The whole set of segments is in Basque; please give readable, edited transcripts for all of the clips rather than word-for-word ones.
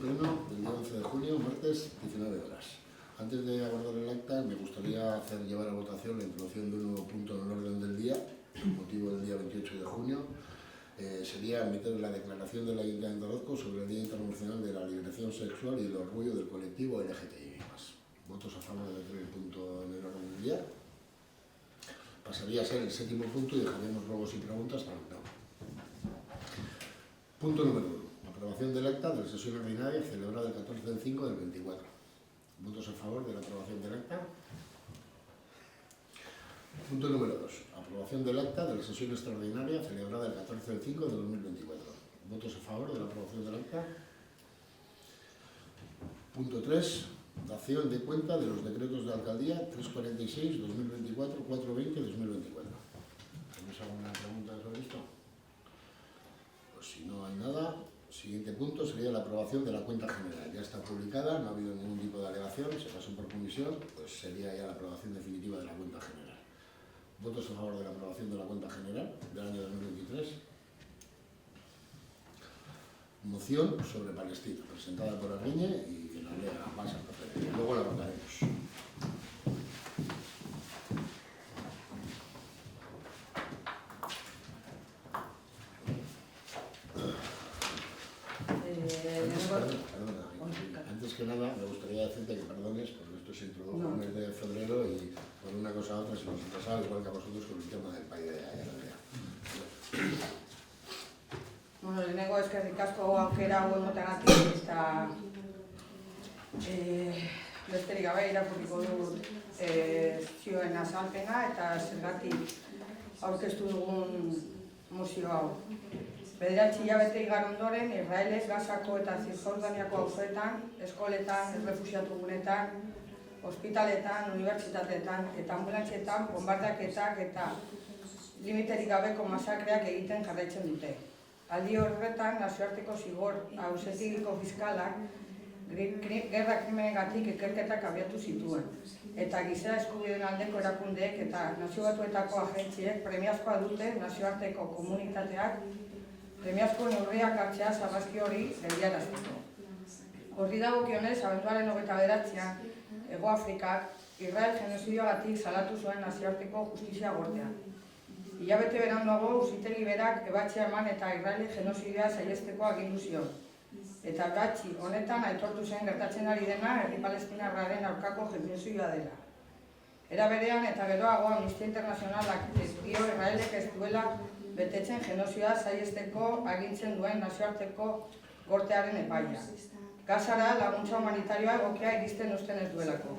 pleno del día 11 de junio, martes, 19 horas. Antes de abordar el acta, me gustaría llevar a votación la introducción de un nuevo punto en el orden del día, con motivo del día 28 de junio. Sería meter la declaración del Ayuntamiento de Orozco sobre el Día Internacional de la Liberación Sexual y el Orgullo del colectivo LGTBI+. ¿Votos a favor de meter el punto en el orden del día? Pasaría a ser el séptimo punto y dejaremos ruegos y preguntas para el octavo. Punto número 1. Aprobación del acta de la sesión ordinaria celebrada el 14 del 5 del 24. ¿Votos a favor de la aprobación del acta? Punto número 2. Aprobación del acta de la sesión extraordinaria celebrada el 14 del 5 de 2024. ¿Votos a favor de la aprobación del acta? Punto 3. Dación de cuenta de los decretos de alcaldía 346, 2024, 420, 2024. ¿Tenéis alguna pregunta sobre esto? Pues si no hay nada, siguiente punto sería la aprobación de la cuenta general. Ya está publicada, no ha habido ningún tipo de alegación, se pasó por comisión, pues sería ya la aprobación definitiva de la cuenta general. ¿Votos a favor de la aprobación de la cuenta general del año 2023? Moción sobre Palestina, presentada por Arguiñe y que la lea más a proceder. Luego la votaremos. Antes que nada, me gustaría decirte que perdones, porque esto se introdujo en el mes de febrero y por una cosa a otra se nos pasaba, igual que a vosotros con el tema del país de Ayala. Bueno, lehenengo eskerrik asko aukera hau emotagatik eta besterik gabe irakurriko dut zioen azalpena eta zergatik aurkeztu dugun mozio hau. 9 hilabete igaro ondoren, Israelek Gazako eta Zisjordaniako auzoetan, eskoletan, errefuxiatu gunetan, ospitaletan, unibertsitateetan eta ambulantzietan bonbardaketak eta limiterik gabeko masakreak egiten jarraitzen dute. Aldi horretan, nazioarteko zigor auzitegiko fiskalak gerra krimenengatik ikerketak abiatu zituen. Eta giza eskubideen aldeko erakundeek eta Nazio Batuetako agentziek premiazkoa dute nazioarteko komunitateak premiazko neurriak hartzea sarraski hori geldiarazteko. Horri dagokionez, abenduaren 29an, Hego Afrikak Israel genozidioagatik salatu zuen nazioarteko justizia gortea. Hilabete beranduago, auzitegi berak ebatzia eman eta Israeli genozidioa saihesteko agindu zion. Eta ebatzi honetan aitortu zen gertatzen ari dena herri palestinarraren aurkako genozidioa dela. Era berean eta geroago Amnistia Internazionalak dio Israelek ez duela betetzen genozidioa saihesteko agintzen duen nazioarteko gortearen epaia. Gazara laguntza humanitarioa egokia iristen uzten ez duelako.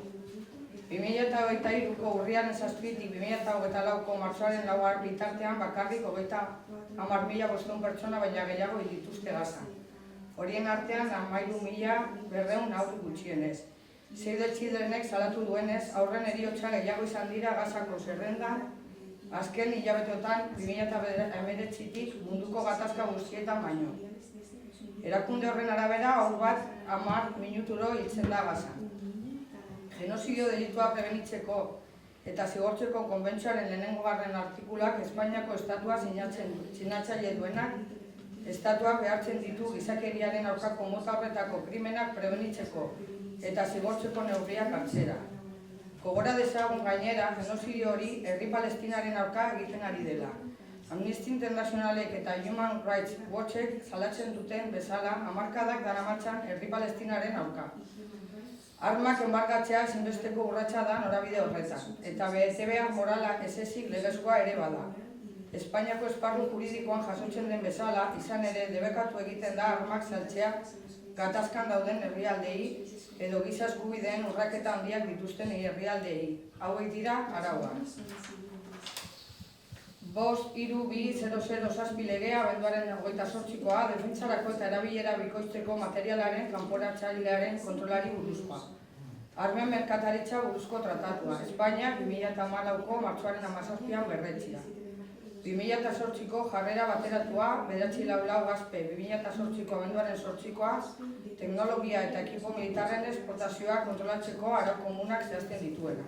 2023ko urriaren 7tik 2024ko martxoaren 4 bitartean bakarrik 30.500 pertsona baina gehiago hil dituzte Gazan. Horien artean 13.200 haur gutxienez. Save the Childrenek salatu duenez, aurren heriotza gehiago izan dira Gazako zerrendan, azken hilabeteotan 2019tik munduko gatazka guztietan baino. Erakunde horren arabera, haur bat 10 minuturo hiltzen da Gazan. Genozidio delitua prebenitzeko eta zigortzeko konbentzioaren 2. artikulak Espainiako estatua sinatzaile duenak, estatuak behartzen ditu gizakeriaren aurkako mota horretako krimenak prebenitzeko eta zigortzeko neurriak hartzera. Gogora dezagun gainera, genozidio hori herri palestinaren aurka egiten ari dela. Amnistia Internazionalek eta Human Rights Watchek salatzen duten bezala hamarkadak daramatzan herri palestinaren aurka. Armak enbargatzea ezinbesteko urratsa da norabide horretan, eta betebear morala ez ezik legezkoa ere bada. Espainiako esparru juridikoan jasotzen den bezala, izan ere debekatu egiten da armak saltzea gatazkan dauden herrialdei edo giza eskubideen urraketa handiak dituzten herrialdei. Hauek dira arauak. 5.3.2.007 legea abenduaren 28koa defentsarako eta erabilera bikoizteko materialaren kanporatzailearen kontrolari buruzkoa. Armen merkataritza buruzko tratatua. Espainiak 2014ko martxoaren 17an berretsia. 2008ko jarrera bateratua, 944 gazpe 2008ko abenduaren 8koa, teknologia eta ekipo militarren esportazioa kontrolatzeko arau komunak zehazten dituena.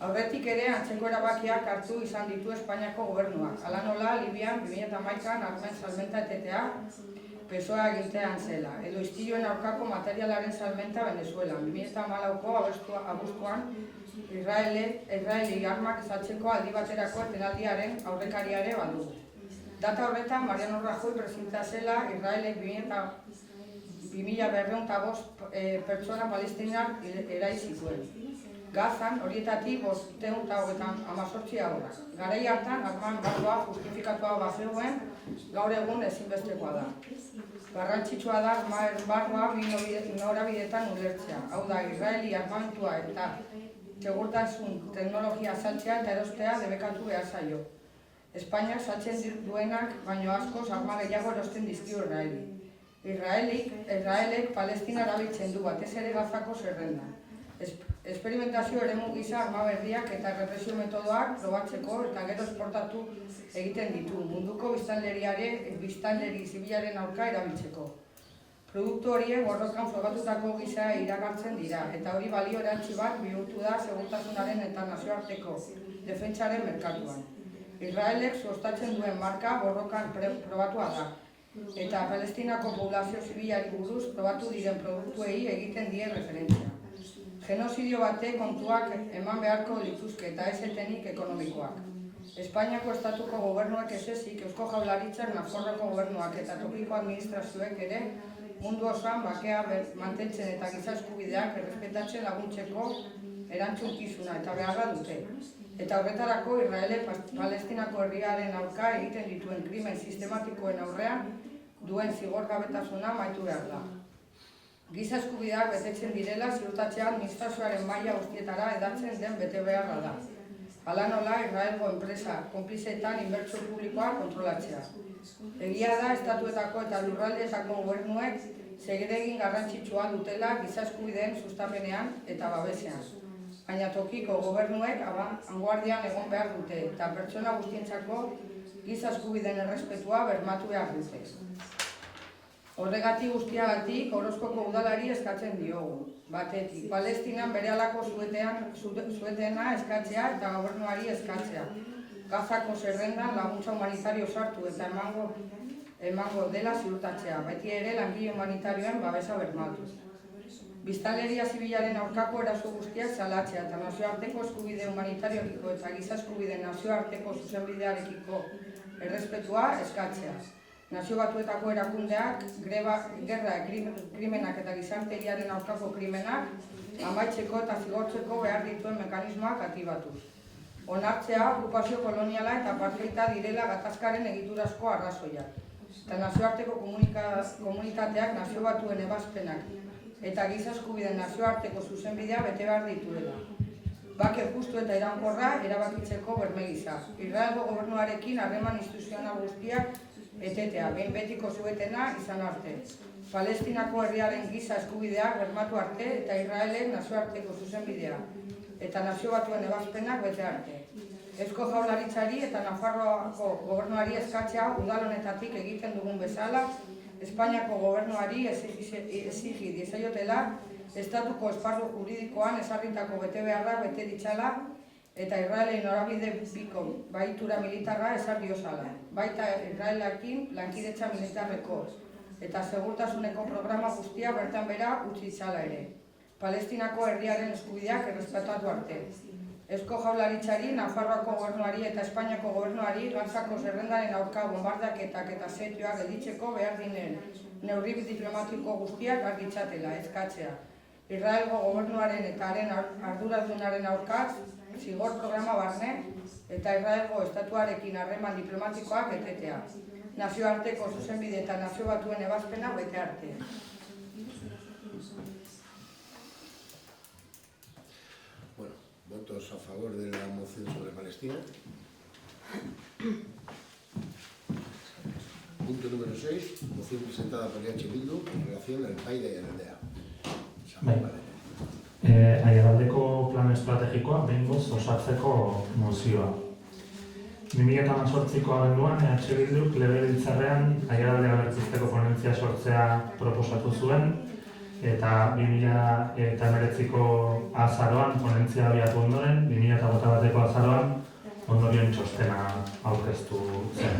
Aurretik ere antzeko erabakiak hartu izan ditu Espainiako gobernuak. Hala nola, Libian 2011an armen salmenta etetea, PSOE agintean zela, edo istiluen aurkako materialaren salmenta Venezuelan. 2014ko abuztuan Israeli armak saltzeko aldi baterako etenaldiaren aurrekariare badugu. Data horretan, Mariano Rajoy presidentea zela, Israelek 2.205 pertsona palestinar erai zituen. Gazan, horietatik 518 haurra. Garai hartan, arman barroa justifikatua bazegoen, gaur egun ezinbestekoa da. Garrantzitsua da arman barroa norabidetan ulertzea. Hau da, Israeli armamentua eta segurtasun teknologia saltzea eta erostea debekatu behar zaio. Espainiak saltzen duenak, baino askoz arma gehiago erosten dizkio Israeli. Israelek Palestina erabiltzen du, batez ere Gazako zerrenda. Esperimentazio eremu gisa arma berriak eta represio metodoak probatzeko eta gero esportatu egiten ditu, munduko biztanleri zibilaren aurka erabiltzeko. Produktu horiek borrokan frogatutako gisa iragartzen dira, eta hori balio erantzi bat bihurtu da segurtasunaren eta nazioarteko defentsaren merkatuan. Israelek sustatzen duen marka borrokan probatua da, eta Palestinako populazio zibilari buruz probatu diren produktuei egiten die referentzia. Genozidio bate kontuak eman beharko lituzke eta ez etenik ekonomikoak. Espainiako estatuko gobernuak ez ezik, Eusko Jaurlaritzak, Nafarroako gobernuak eta tokiko administrazioek ere mundu osoan bakea mantentzen eta giza eskubideak errespetatzen laguntzeko erantzukizuna eta beharra dute. Eta horretarako Israelek Palestinako herriaren aurka egiten dituen krimen sistematikoen aurrean duen zigorgabetasuna amaitu behar da. Giza eskubideak betetzen direla ziurtatzea administrazioaren maila guztietara hedatzen den bete beharra da. Hala nola, Israelgo enpresa konplizeetan inbertsio publikoa kontrolatzea. Egia da, estatuetako eta lurraldeetako gobernuek zeregin garrantzitsua dutela giza eskubideen sustapenean eta babesean. Baina tokiko gobernuek vanguardian egon behar dute eta pertsona guztientzako giza eskubideen errespetua bermatu behar dute. Horregatik guztiagatik Orozkoko udalari eskatzen diogu. Batetik, Palestinan berehalako zuetena eskatzea eta gobernuari eskatzea. Gazako zerrendan laguntza humanitario sartu eta emango dela ziurtatzea, beti ere langile humanitarioen babesa bermatu. Biztanleria zibilaren aurkako eraso guztiak salatzea eta nazioarteko eskubide humanitariokiko eta giza eskubide nazioarteko zuzenbidearekiko errespetua eskatzea. Nazio Batuetako erakundeak, gerra, krimenak eta gizarteriaren aurkako krimenak amaitzeko eta zigortzeko behar dituen mekanismoak aktibatuz. Onartzea, okupazio koloniala eta apartheida direla gatazkaren egiturazko arrazoiak. Eta nazioarteko komunitateak Nazio Batuen ebazpenak eta giza eskubideen nazioarteko zuzenbidea bete behar dituela. Bake justu eta iraunkorra erabakitzeko berme gisa. Israelgo gobernuarekin harreman instituzional guztiak etetea, behin betiko zuetena izan arte. Palestinako herriaren giza eskubideak bermatu arte eta Israelek nazioarteko zuzenbidea eta Nazio Batuen ebazpenak bete arte. Eusko Jaurlaritzari eta Nafarroako gobernuari eskatzea udal honetatik egiten dugun bezala, Espainiako gobernuari exigi diezaiotela estatuko esparru juridikoan ezarritako betebeharrak bete ditzala eta Israelen norabide biko baitura militarra ezar diozala, baita Israelakin lankidetza militarreko eta segurtasuneko programa guztia bertan bera utzi ditzala ere. Palestinako herriaren eskubideak errespetatu arte. Eusko Jaurlaritzari, Nafarroako gobernuari eta Espainiako gobernuari Gazako zerrendaren aurka bombardaketak eta asetioak gelditzeko behar dinen neurri diplomatiko guztiak argitzatela, eskatzea. Israelgo gobernuaren eta haren arduradunaren aurka zigor programa barne eta Israelgo estatuarekin harreman diplomatikoak etetea. Nazioarteko zuzenbide eta Nazio Batuen ebazpena bete arte. Bueno, votos a favor de la moción sobre Palestina. Punto número 6, moción presentada por EH Bildu en relación al PAI de Aiaraldea. Aiaraldeko plan estrategikoa behingoz osatzeko mozioa. 2018ko abenduan EH Bilduk legebiltzarrean Aiaraldea berpizteko ponentzia sortzea proposatu zuen eta 2019ko azaroan ponentzia abiatu ondoren, 2021ko azaroan ondorioen txostena aurkeztu zen.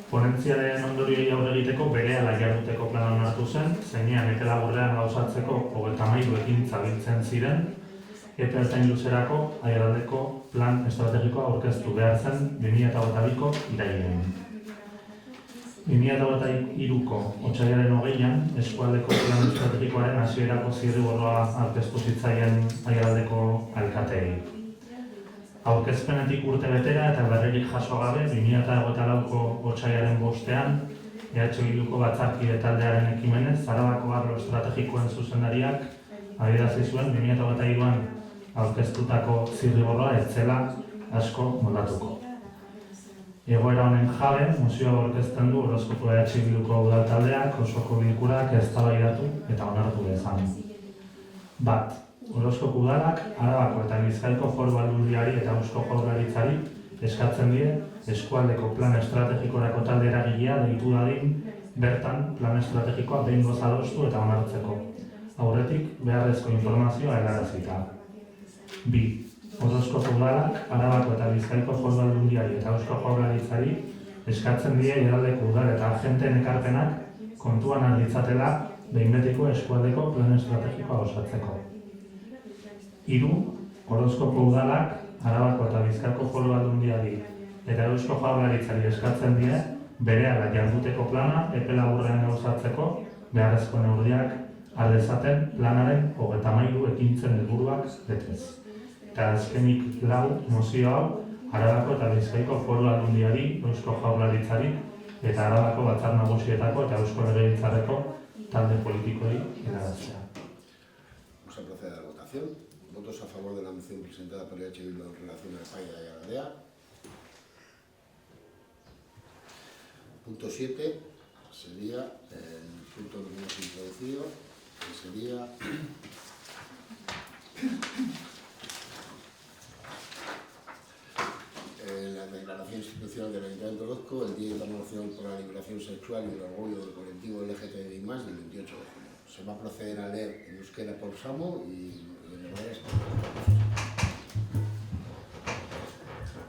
Ponentziaren ondorioei aurre egiteko berehala jarduteko plana onartu zen, zeinean epe laburrean gauzatzeko 33 ekintza biltzen ziren, epe ertain luzerako aiaraldeko plan estrategikoa aurkeztu behar zen 2022ko irailean. 2023ko otsailaren 20an eskualdeko plan estrategikoaren hasierako zirriborroa aurkeztu zitzaien aiaraldeko alkateei. Aurkezpenetik urte betera eta berririk jaso gabe 2024ko otsailaren 5ean Bilduko batzarkide taldearen ekimenez Arabako arlo estrategikoen zuzendariak adierazi zuen 2023an aurkeztutako zirriborroa ez zela asko moldatuko. Egoera honen jabe, mozioa aurkezten du Orozkoko Bilduko udal taldeak osoko bilkurak eztabaidatu eta onartu dezan. Bat, Orozkoko udalak Arabako eta Bizkaiko Foru Aldundiari eta Eusko Jaurlaritzari eskatzen die eskualdeko plan estrategikorako talde eragilea deitu dadin bertan plan estrategikoa behingoz adostu eta onartzeko. Aurretik beharrezko informazioa helarazita. 2. Orozkoko udalak Arabako eta Bizkaiko Foru Aldundiari eta Eusko Jaurlaritzari eskatzen die herrialdeko udal eta agenteen ekarpenak kontuan har ditzatela behin betiko eskualdeko plan estrategikoa osatzeko. 3. Orozkoko udalak Arabako eta Bizkaiko Foru Aldundiari eta Eusko Jaurlaritzari eskatzen die berehala jarduteko plana epe laburrean gauzatzeko beharrezko neurriak har dezaten planaren 33 ekintzen helburuak betez. Eta azkenik 4, mozio hau Arabako eta Bizkaiko Foru Aldundiari, Eusko Jaurlaritzari eta Arabako Batzar Nagusietako eta Eusko Legebiltzarreko talde politikoi helaraztea. Vamos a proceder a la votación. ¿Votos a favor de la moción presentada por Bildu en relación a España y a la aldea? Punto 7 sería el punto que hemos introducido, que sería la declaración institucional del Ayuntamiento de Orozco, el Día Internacional por la Liberación Sexual y el Orgullo del colectivo LGTBI+, del 28 de junio. Se va a proceder a leer en euskera por Samo y en euskera.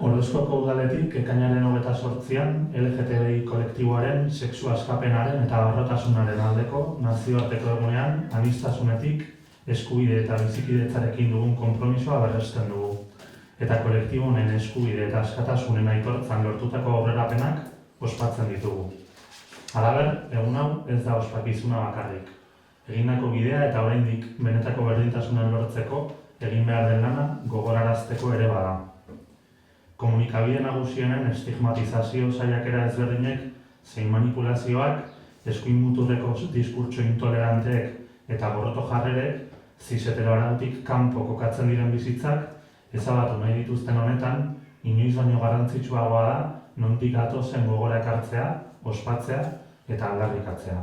Orozkoko udaletik ekainaren 28an LGTBI kolektiboaren, sexu askapenaren eta barrotasunaren aldeko nazioarteko egunean aniztasunetik, eskubide eta bizikidetzarekin dugun konpromisoa berresten dugu. Eta kolektibo honen eskubide eta askatasunen aitortzan lortutako aurrerapenak ospatzen ditugu. Halaber, egun hau ez da ospakizuna bakarrik. Egindako bidea eta oraindik benetako berdintasunen lortzeko egin behar den lana gogorarazteko ere bada. Komunikabide nagusienen estigmatizazio saiakera ezberdinek zein manipulazioak, eskuin muturreko diskurtso intoleranteek eta gorroto jarrerek zis-hetero arautik kanpo kokatzen diren bizitzak ezabatu nahi dituzten honetan, inoiz baino garrantzitsuagoa da nondik gatozen gogora ekartzea, ospatzea eta aldarrikatzea.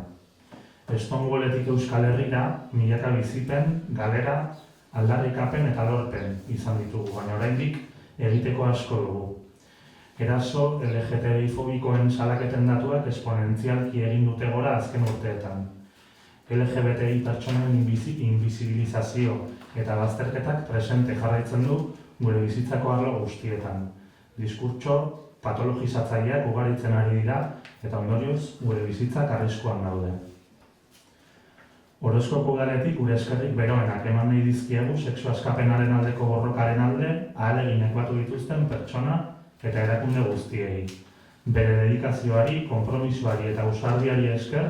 Stonewalletik Euskal Herrira, milaka bizipen, galera, aldarrikapen eta lorpen izan ditugu, baina oraindik egiteko asko dugu. Eraso LGTBI fobikoen salaketen datuak esponentzialki egin dute gora azken urteetan. LGBTI pertsonen invisibilizazio eta bazterketak presente jarraitzen du gure bizitzako arlo guztietan. Diskurtso patologizatzaileak ugaritzen ari dira eta ondorioz gure bizitzak arriskuan daude. Orozkoko udaletik gure eskerrik beroenak eman nahi dizkiegu sexu askapenaren aldeko borrokaren alde ahaleginak batu dituzten pertsona eta erakunde guztiei. Bere dedikazioari, konpromisoari eta ausardiari esker,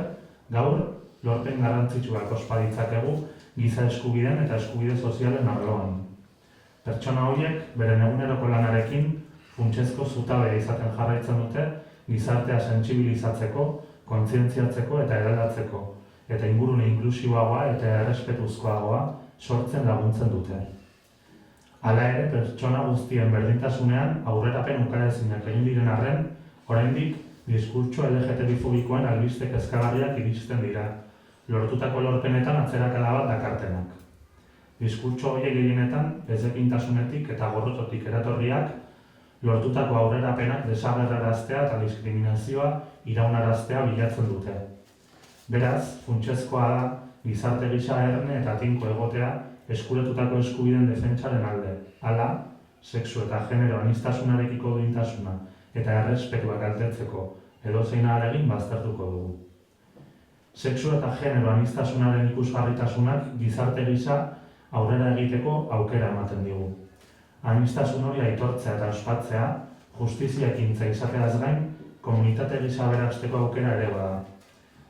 gaur lorpen garrantzitsuak ospa ditzakegu giza eskubideen eta eskubide sozialen arloan. Pertsona horiek beren eguneroko lanarekin funtsezko zutabea izaten jarraitzen dute gizartea sentsibilizatzeko, kontzientziatzeko eta eraldatzeko, eta ingurune inklusiboagoa eta errespetuzkoagoa sortzen laguntzen dute. Hala ere, pertsona guztien berdintasunean aurrerapen ukaezinak egin diren arren, oraindik diskurtso LGTBI fobikoen albiste kezkagarriak iristen dira, lortutako lorpenetan atzerakada bat dakartenak. Diskurtso horiek gehienetan ezekintasunetik eta gorrototik eratorriak, lortutako aurrerapenak desagerraraztea eta diskriminazioa iraunaraztea bilatzen dute. Beraz, funtsezkoa da gizarte gisa erne eta tinko egotea eskuratutako eskubideen defentsaren alde. Hala, sexu eta genero aniztasunarekiko duintasuna eta errespetua kaltetzeko edozein ahalegin baztertuko dugu. Sexu eta genero aniztasunaren ikusgarritasunak gizarte gisa aurrera egiteko aukera ematen digu. Aniztasun hori aitortzea eta ospatzea, justizia ekintza izateaz gain, komunitate gisa aberasteko aukera ere bada.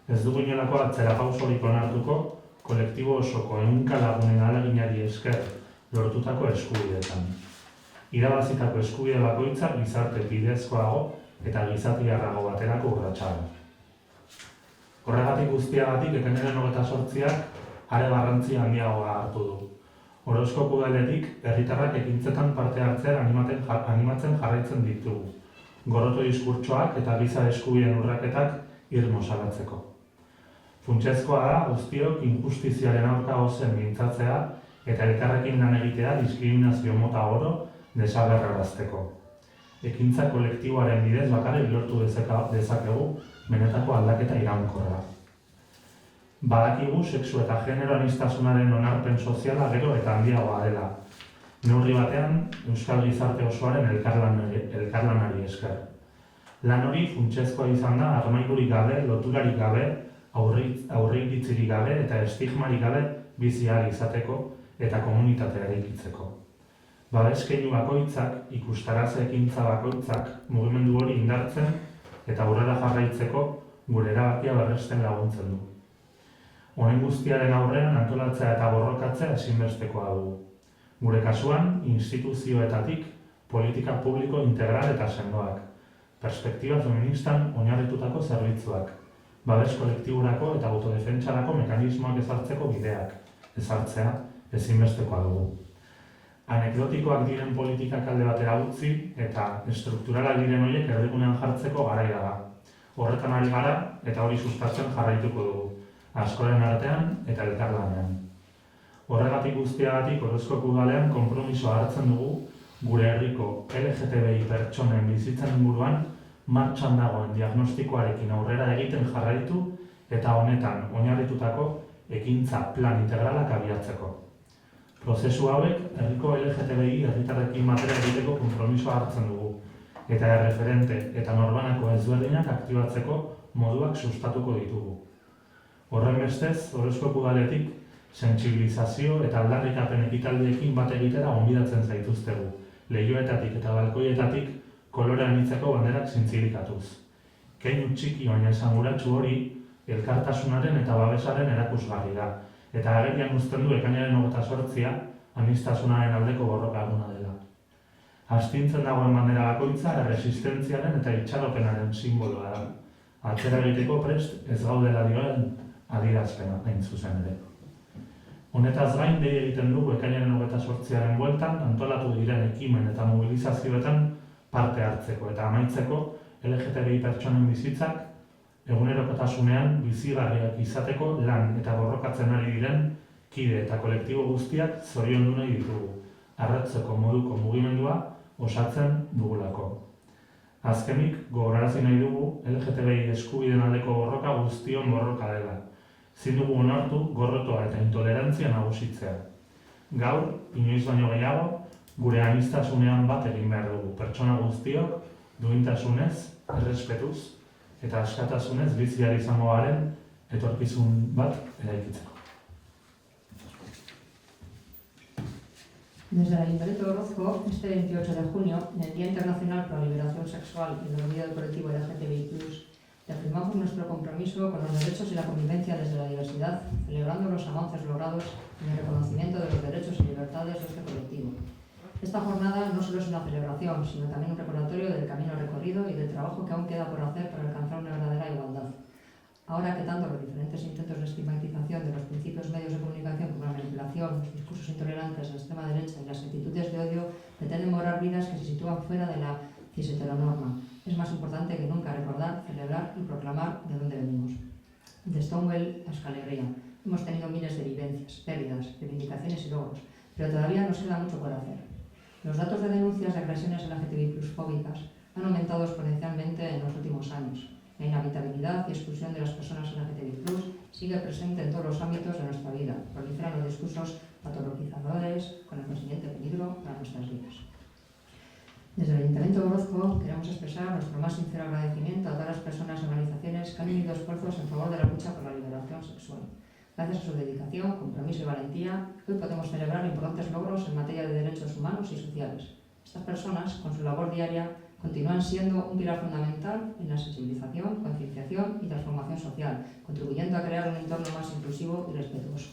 Ez dugu inolako atzerapausorik onartuko, kolektibo osoko ehunka lagunen ahaleginari esker lortutako eskubideetan. Irabazitako eskubide bakoitzak gizarte bidezkoago eta gizatiarrago baterako urratsago. Horregatik guztiagatik ekainaren 28ak are garrantzi handiagoa hartu du. Orozkoko udaletik herritarrak ekintzetan parte hartzea animatzen jarraitzen ditugu. Gorroto diskurtsoak eta giza eskubideen urraketak irmo salatzeko. Funtsezkoa da guztiok injustiziaren aurka ozen mintzatzea eta elkarrekin lan egitea diskriminazio mota oro desagerrarazteko. Ekintza kolektiboaren bidez bakarrik lortu dezakegu benetako aldaketa iraunkorra. Badakigu sexu eta genero aniztasunaren onarpen soziala gero eta handiagoa dela. Neurri batean, euskal gizarte osoaren elkarlanari esker. Lan hori funtsezkoa izan da armaikurik gabe, loturarik gabe, aurreiritzirik gabe eta estigmarik gabe bizi ahal izateko eta komunitatea eraikitzeko. Babeskeinu bakoitzak, ikustaraze ekintza bakoitzak mugimendu hori indartzen eta aurrera jarraitzeko gure erabakia berresten laguntzen du. Honen guztiaren aurrean antolatzea eta borrokatzea ezinbestekoa dugu. Gure kasuan, instituzioetatik politika publiko integral eta sendoak, perspektiba feministan oinarritutako zerbitzuak, babes kolektiburako eta autodefentsarako mekanismoak ezartzeko bideak, ezartzea ezinbestekoa dugu. Anekdotikoak diren politikak alde batera utzi eta estrukturalak diren horiek erdigunean jartzeko garaia da. Horretan ari gara eta hori sustatzen jarraituko dugu, askoren artean eta elkarlanean. Horregatik guztiagatik Orozkoko udalean konpromisoa hartzen dugu gure herriko LGTBI pertsonen bizitzen inguruan martxan dagoen diagnostikoarekin aurrera egiten jarraitu eta honetan oinarritutako ekintza plan integralak abiatzeko. Prozesu hauek herriko LGTBI herritarrekin batera egiteko konpromisoa hartzen dugu eta erreferente eta norbanako ezberdinak aktibatzeko moduak sustatuko ditugu. Horrenbestez, Orozkoko udaletik sentsibilizazio eta aldarrikapen ekitaldiekin bat egitera gonbidatzen zaituztegu, leihoetatik eta balkoietatik kolore anitzeko banderak zintzilikatuz. Keinu txiki baina esanguratsu hori elkartasunaren eta babesaren erakusgarri da, eta agerian uzten du ekainaren 28a aniztasunaren aldeko borroka eguna dela. Astintzen dagoen bandera bakoitza erresistentziaren eta itxaropenaren sinboloa da. Atzera egiteko prest ez gaudela dioen adierazpena hain zuzen ere. Honetaz gain dei egiten dugu ekainaren 28aren bueltan antolatu diren ekimen eta mobilizazioetan parte hartzeko eta amaitzeko LGTBI pertsonen bizitzak egunerokotasunean bizigarriak izateko lan eta borrokatzen ari diren kide eta kolektibo guztiak zoriondu nahi ditugu, arratzeko moduko mugimendua osatzen dugulako. Azkenik, gogorarazi nahi dugu LGTBI eskubideen aldeko borroka guztion borroka dela. Ezin dugu onartu gorrotoa eta intolerantzia nagusitzea. Gaur, inoiz baino gehiago, gure aniztasunean bat egin behar dugu. Pertsona guztiok, duintasunez, errespetuz eta askatasunez biziari izango garen etorkizun bat eraikitzeko. Desde el Ayuntamiento de Orozco, este 28 de junio, en el Día Internacional por la Liberación Sexual y el Olvido del Colectivo LGTBI+, reafirmamos nuestro compromiso con los derechos y la convivencia desde la diversidad, celebrando los avances logrados en el reconocimiento de los derechos y libertades de este colectivo. Esta jornada no solo es una celebración, sino también un recordatorio del camino recorrido y del trabajo que aún queda por hacer para alcanzar una verdadera igualdad. Ahora que tanto los diferentes intentos de estigmatización de los principios medios de comunicación como la manipulación, los discursos intolerantes, la extrema derecha y las actitudes de odio pretenden borrar vidas que se sitúan fuera de la cis-heteronorma, es más importante que nunca recordar, celebrar y proclamar de dónde venimos. De Stonewall a Euskal Herria hemos tenido miles de vivencias, pérdidas, reivindicaciones y logros, pero todavía nos queda mucho por hacer. Los datos de denuncias de agresiones LGTBI+ fóbicas han aumentado exponencialmente en los últimos años. La inhabitabilidad y exclusión de las personas LGTBI+ sigue presente en todos los ámbitos de nuestra vida. Proliferan los discursos patologizadores con el consiguiente peligro para nuestras vidas. Desde el Ayuntamiento de Orozco queremos expresar nuestro más sincero agradecimiento a todas las personas unido esfuerzos en favor de la lucha por la liberación sexual. Gracias a su dedicación, compromiso y valentía, hoy podemos celebrar importantes logros en materia de derechos humanos y sociales. Estas personas, con su labor diaria, continúan siendo un pilar fundamental en la sensibilización, concienciación y transformación social, contribuyendo a crear un entorno más inclusivo y respetuoso.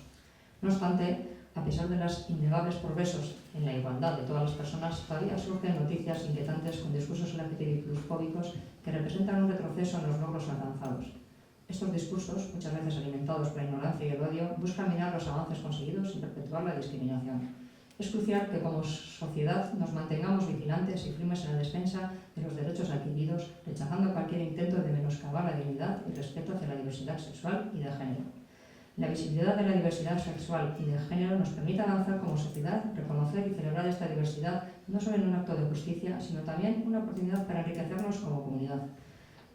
No obstante, a pesar de los innegables progresos en la igualdad de todas las personas, todavía surgen noticias inquietantes con discursos LGTBI+fóbicos que representan un retroceso en los logros alcanzados. Estos discursos, muchas veces alimentados por la ignorancia y el odio, buscan minar los avances conseguidos y perpetuar la discriminación. Es crucial que como sociedad nos mantengamos vigilantes y firmes en la defensa de los derechos adquiridos, rechazando cualquier intento de menoscabar la dignidad y respeto hacia la diversidad sexual y de género. La visibilidad de la diversidad sexual y de género nos permite avanzar como sociedad, reconocer y celebrar esta diversidad no solo en un acto de justicia, sino también una oportunidad para enriquecernos como comunidad.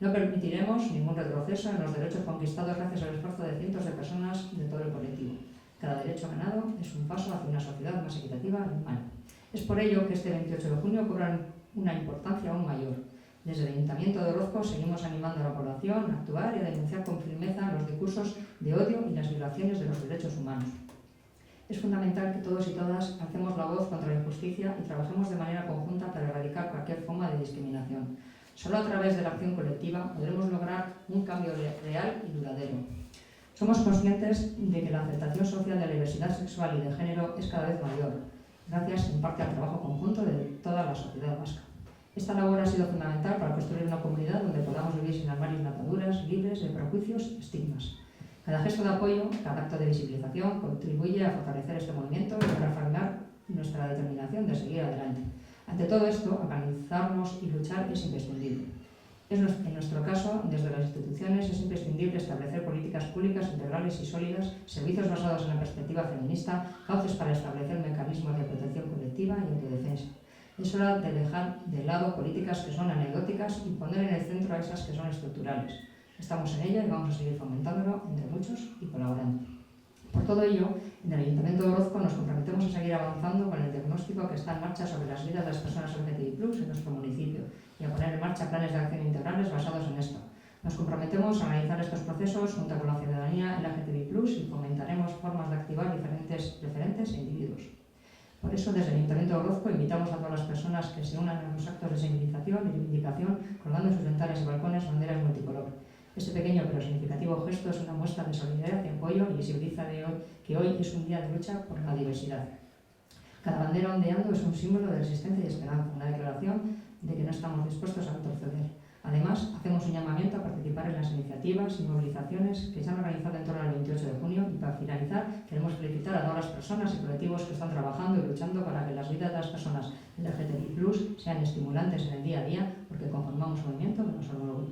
No permitiremos ningún retroceso en los derechos conquistados gracias al esfuerzo de cientos de personas de todo el colectivo. Cada derecho ganado es un paso hacia una sociedad más equitativa y humana. Es por ello que este 28 de junio cobra una importancia aún mayor. Desde el Ayuntamiento de Orozco seguimos animando a la población a actuar y a denunciar con firmeza los discursos de odio y las violaciones de los derechos humanos. Es fundamental que todos y todas alcemos la voz contra la injusticia y trabajemos de manera conjunta para erradicar cualquier forma de discriminación. Solo a través de la acción colectiva podremos lograr un cambio real y duradero. Somos conscientes de que la aceptación social de la diversidad sexual y de género es cada vez mayor, gracias en parte al trabajo conjunto de toda la sociedad vasca. Esta labor ha sido fundamental para construir una comunidad donde podamos vivir sin armarios ni ataduras, libres de prejuicios y estigmas. Cada gesto de apoyo, cada acto de visibilización contribuye a fortalecer este movimiento y a reafirmar nuestra determinación de seguir adelante. Ante todo esto, organizarnos y luchar es imprescindible. En nuestro caso, desde las instituciones es imprescindible establecer políticas públicas integrales y sólidas, servicios basados en la perspectiva feminista, cauces para establecer mecanismos de protección colectiva y autodefensa. Es hora de dejar de lado políticas que son anecdóticas y poner en el centro a esas que son estructurales. Estamos en ello y vamos a seguir fomentándolo entre muchos y colaborando. Por todo ello, en el Ayuntamiento de Orozco nos comprometemos a seguir avanzando con el diagnóstico que está en marcha sobre las vidas de las personas LGTBI+ en nuestro municipio y a poner en marcha planes de acción integrales basados en esto. Nos comprometemos a analizar estos procesos junto con la ciudadanía LGTBI+ y fomentaremos formas de activar diferentes referentes e individuos. Por eso, desde el Ayuntamiento de Orozco invitamos a todas las personas que se unan a los actos de sensibilización y reivindicación colgando en sus ventanas y balcones banderas multicolor. Este pequeño pero significativo gesto es una muestra de solidaridad y apoyo y visibiliza que hoy es un día de lucha por la diversidad. Cada bandera ondeando es un símbolo de resistencia y esperanza, una declaración de que no estamos dispuestos a retroceder. Además, hacemos un llamamiento a participar en las iniciativas y movilizaciones que se han organizado en torno al 28 de junio y para finalizar queremos felicitar a todas las personas y colectivos que están trabajando y luchando para que las vidas de las personas LGTBI+ sean estimulantes en el día a día porque conformamos un movimiento que nos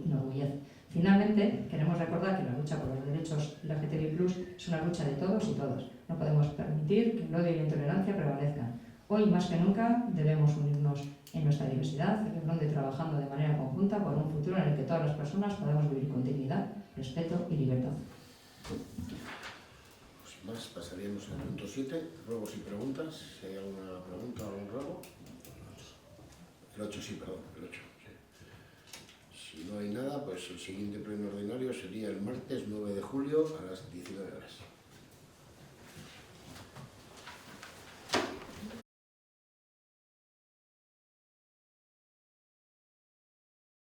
enorgullece. Finalmente, queremos recordar que la lucha por los derechos LGTBI+ es una lucha de todos y todas. No podemos permitir que el odio y la intolerancia prevalezcan. Hoy, más que nunca, debemos unirnos en nuestra diversidad, celebrando y trabajando de manera conjunta por un futuro en el que todas las personas podamos vivir con dignidad, respeto y libertad. Sin más, pasaríamos al punto 7, ruegos y preguntas. Si hay alguna pregunta o algún ruego. El 8, sí, perdón, el 8. Sí. Si no hay nada, pues el siguiente pleno ordinario sería el martes 9 de julio a las 19 horas.